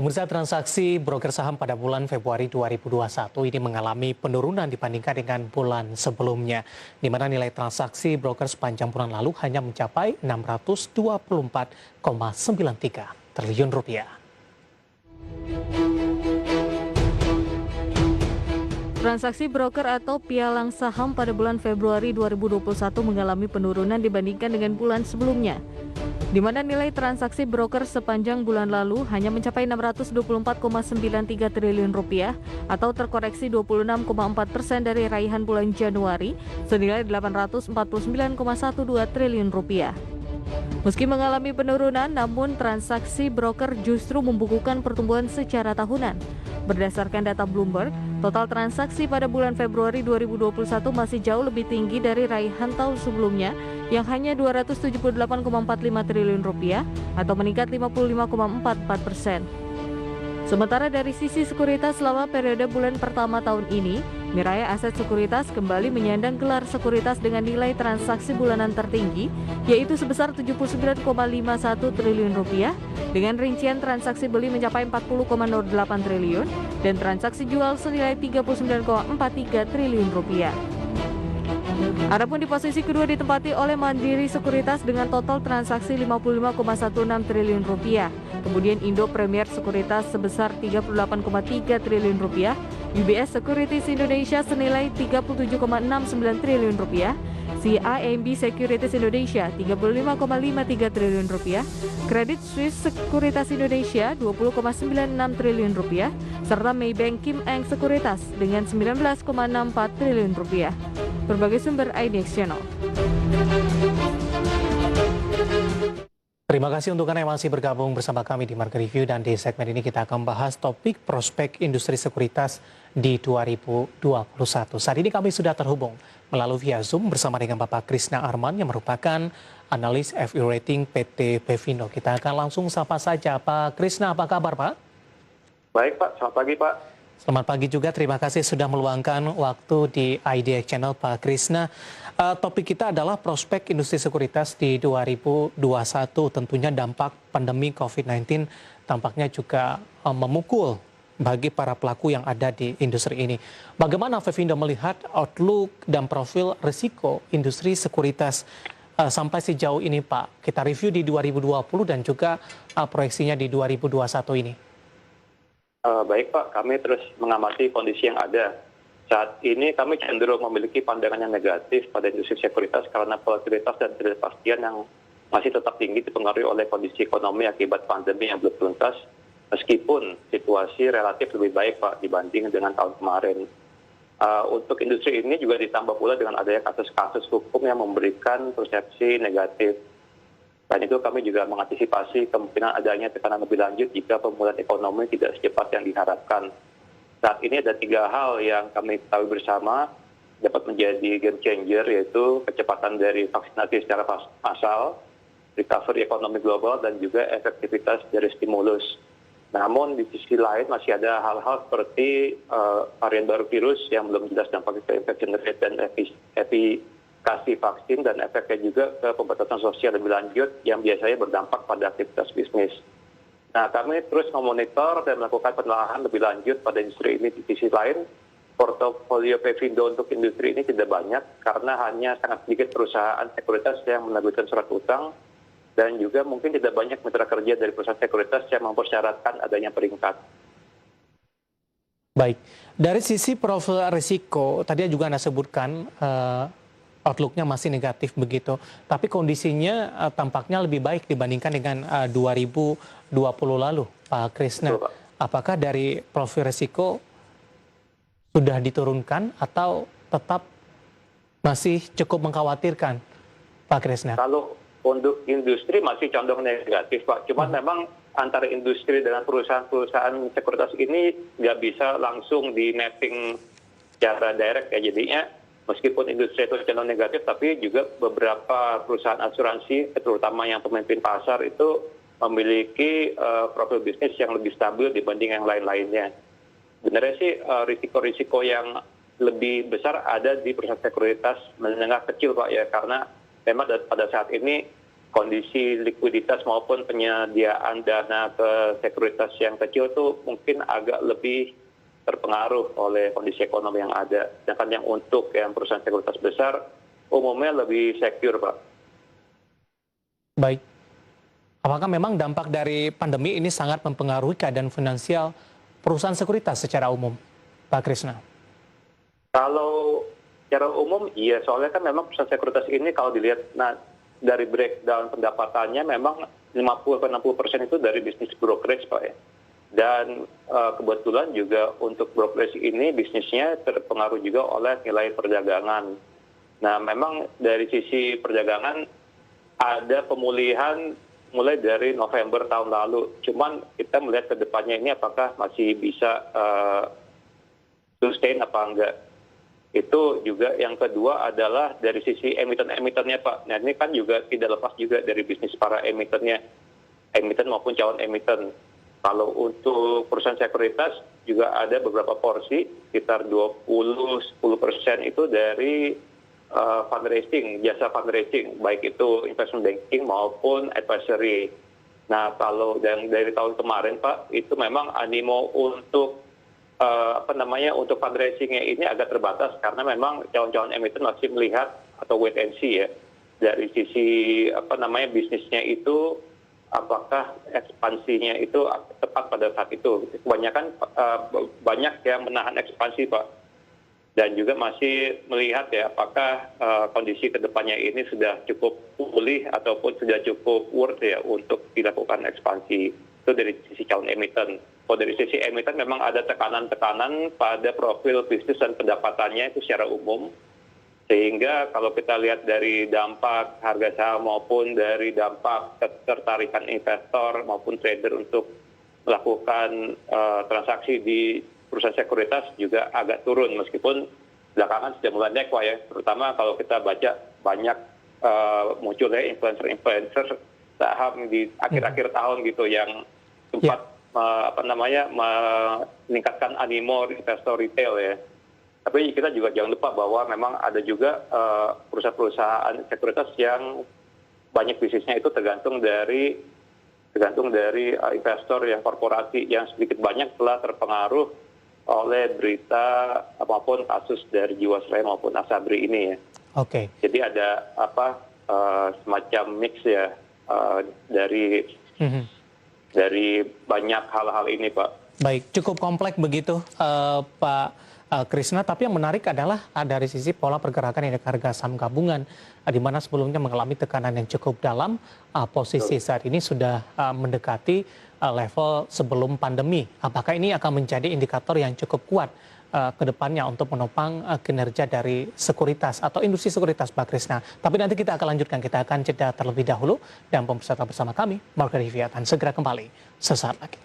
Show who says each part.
Speaker 1: Pemirsa, transaksi broker saham pada bulan Februari 2021 ini mengalami penurunan dibandingkan dengan bulan sebelumnya, di mana nilai transaksi broker sepanjang bulan lalu hanya mencapai 624,93 triliun rupiah.
Speaker 2: Transaksi broker atau pialang saham pada bulan Februari 2021 mengalami penurunan dibandingkan dengan bulan sebelumnya, di mana nilai transaksi broker sepanjang bulan lalu hanya mencapai 624,93 triliun rupiah atau terkoreksi 26,4% dari raihan bulan Januari senilai 849,12 triliun rupiah. Meski mengalami penurunan, namun transaksi broker justru membukukan pertumbuhan secara tahunan. Berdasarkan data Bloomberg, total transaksi pada bulan Februari 2021 masih jauh lebih tinggi dari raihan tahun sebelumnya yang hanya 278,45 triliun rupiah atau meningkat 55,44%. Sementara dari sisi sekuritas selama periode bulan pertama tahun ini, Miraya Aset Sekuritas kembali menyandang gelar sekuritas dengan nilai transaksi bulanan tertinggi, yaitu sebesar 79,51 triliun rupiah, dengan rincian transaksi beli mencapai 40,08 triliun dan transaksi jual senilai 39,43 triliun rupiah. Adapun di posisi kedua ditempati oleh Mandiri Sekuritas dengan total transaksi 55,16 triliun rupiah. Kemudian Indo Premier Sekuritas sebesar 38,3 triliun rupiah, UBS Securities Indonesia senilai 37,69 triliun rupiah, CIMB Securities Indonesia 35,53 triliun rupiah, Credit Suisse Sekuritas Indonesia 20,96 triliun rupiah, serta Maybank Kim Eng Sekuritas dengan 19,64 triliun rupiah. Berbagai sumber IDX Channel.
Speaker 1: Terima kasih untuk Anda yang masih bergabung bersama kami di Market Review, dan di segmen ini kita akan membahas topik prospek industri sekuritas di 2021. Saat ini kami sudah terhubung melalui via Zoom bersama dengan Bapak Krisna Arman yang merupakan analis FI Rating PT Pevindo. Kita akan langsung sapa saja. Pak Krisna, apa kabar Pak?
Speaker 3: Baik Pak, selamat pagi Pak.
Speaker 1: Selamat pagi juga, terima kasih sudah meluangkan waktu di IDX Channel Pak Krisna. Topik kita adalah prospek industri sekuritas di 2021. Tentunya dampak pandemi COVID-19 tampaknya juga memukul bagi para pelaku yang ada di industri ini. Bagaimana Pevindo melihat outlook dan profil risiko industri sekuritas sampai sejauh ini Pak? Kita review di 2020 dan juga proyeksinya di 2021 ini.
Speaker 3: Baik Pak, kami terus mengamati kondisi yang ada. Saat ini kami cenderung memiliki pandangan yang negatif pada industri sekuritas karena volatilitas dan ketidakpastian yang masih tetap tinggi dipengaruhi oleh kondisi ekonomi akibat pandemi yang belum tuntas, meskipun situasi relatif lebih baik Pak dibanding dengan tahun kemarin. Untuk industri ini juga ditambah pula dengan adanya kasus-kasus hukum yang memberikan persepsi negatif. Dan itu kami juga mengantisipasi kemungkinan adanya tekanan lebih lanjut jika pemulihan ekonomi tidak secepat yang diharapkan. Saat ini ada 3 hal yang kami ketahui bersama dapat menjadi game changer, yaitu kecepatan dari vaksinasi secara massal, recovery ekonomi global, dan juga efektivitas dari stimulus. Namun di sisi lain masih ada hal-hal seperti varian baru virus yang belum jelas dampaknya ke infection rate dan efikasi vaksin, dan efeknya juga ke pembatasan sosial lebih lanjut yang biasanya berdampak pada aktivitas bisnis. Nah, kami terus memonitor dan melakukan penelaahan lebih lanjut pada industri ini. Di sisi lain, portofolio Pevindo untuk industri ini tidak banyak karena hanya sangat sedikit perusahaan sekuritas yang menerbitkan surat utang, dan juga mungkin tidak banyak mitra kerja dari perusahaan sekuritas yang mempersyaratkan adanya peringkat.
Speaker 1: Baik, dari sisi profil risiko, tadi juga Anda sebutkan outlook-nya masih negatif begitu, tapi kondisinya tampaknya lebih baik dibandingkan dengan 2020 lalu, Pak Krisna.
Speaker 3: Betul, Pak.
Speaker 1: Apakah dari profil risiko sudah diturunkan atau tetap masih cukup mengkhawatirkan, Pak Krisna?
Speaker 3: Kalau untuk industri masih condong negatif Pak, cuman memang antara industri dengan perusahaan-perusahaan sekuritas ini nggak bisa langsung di mapping secara direct ya, jadinya meskipun industri itu cenderung negatif, tapi juga beberapa perusahaan asuransi, terutama yang pemimpin pasar itu memiliki profil bisnis yang lebih stabil dibanding yang lain-lainnya. Sebenarnya sih risiko-risiko yang lebih besar ada di perusahaan sekuritas menengah kecil Pak ya, karena memang pada saat ini kondisi likuiditas maupun penyediaan dana ke sekuritas yang kecil tuh mungkin agak lebih terpengaruh oleh kondisi ekonomi yang ada. Sedangkan yang untuk yang perusahaan sekuritas besar umumnya lebih secure, Pak.
Speaker 1: Baik. Apakah memang dampak dari pandemi ini sangat mempengaruhi keadaan finansial perusahaan sekuritas secara umum, Pak Krisna?
Speaker 3: Kalau secara umum, iya. Soalnya kan memang perusahaan sekuritas ini kalau dilihat dari breakdown pendapatannya memang 50-60% itu dari bisnis brokerage, Pak ya. Dan kebetulan juga untuk brokerage ini bisnisnya terpengaruh juga oleh nilai perdagangan. Nah, memang dari sisi perdagangan ada pemulihan mulai dari November tahun lalu. Cuman kita melihat ke depannya ini apakah masih bisa sustain apa enggak. Itu juga yang kedua adalah dari sisi emiten-emitennya, Pak. Nah, ini kan juga tidak lepas juga dari bisnis para emitennya, emiten maupun calon emiten. Kalau untuk perusahaan sekuritas juga ada beberapa porsi, sekitar 20-10% itu dari fundraising, jasa fundraising, baik itu investment banking maupun advisory. Nah, kalau dari tahun kemarin, Pak, itu memang animo untuk untuk fundraisingnya ini agak terbatas karena memang calon-calon emiten masih melihat atau wait and see ya dari sisi bisnisnya itu apakah ekspansinya itu tepat pada saat itu. Kebanyakan banyak yang menahan ekspansi, Pak, dan juga masih melihat ya apakah kondisi kedepannya ini sudah cukup pulih ataupun sudah cukup worth ya untuk dilakukan ekspansi. Itu dari sisi calon emiten. Kalau dari sisi emiten memang ada tekanan-tekanan pada profil bisnis dan pendapatannya itu secara umum. Sehingga kalau kita lihat dari dampak harga saham maupun dari dampak ketertarikan investor maupun trader untuk melakukan transaksi di perusahaan sekuritas juga agak turun meskipun belakangan sudah mulai naik, Pak ya. Terutama kalau kita baca banyak munculnya influencer-influencer saham di akhir-akhir tahun gitu yang sempat meningkatkan animo investor retail ya. Tapi kita juga jangan lupa bahwa memang ada juga perusahaan-perusahaan sekuritas yang banyak bisnisnya itu tergantung dari investor yang korporasi yang sedikit banyak telah terpengaruh oleh berita apapun kasus dari Jiwasraya maupun Asabri ini ya.
Speaker 1: Oke.
Speaker 3: Jadi ada semacam mix ya dari banyak hal-hal ini, Pak.
Speaker 1: Baik, cukup kompleks begitu, Pak Krisna. Tapi yang menarik adalah dari sisi pola pergerakan indeks harga saham gabungan, di mana sebelumnya mengalami tekanan yang cukup dalam, posisi saat ini sudah mendekati level sebelum pandemi. Apakah ini akan menjadi indikator yang cukup kuat ke depannya untuk menopang kinerja dari sekuritas atau industri sekuritas, Pak Krisna? Tapi nanti kita akan lanjutkan, kita akan jeda terlebih dahulu dan pemirsa bersama kami, Margaret Hiviatan, segera kembali sesaat lagi.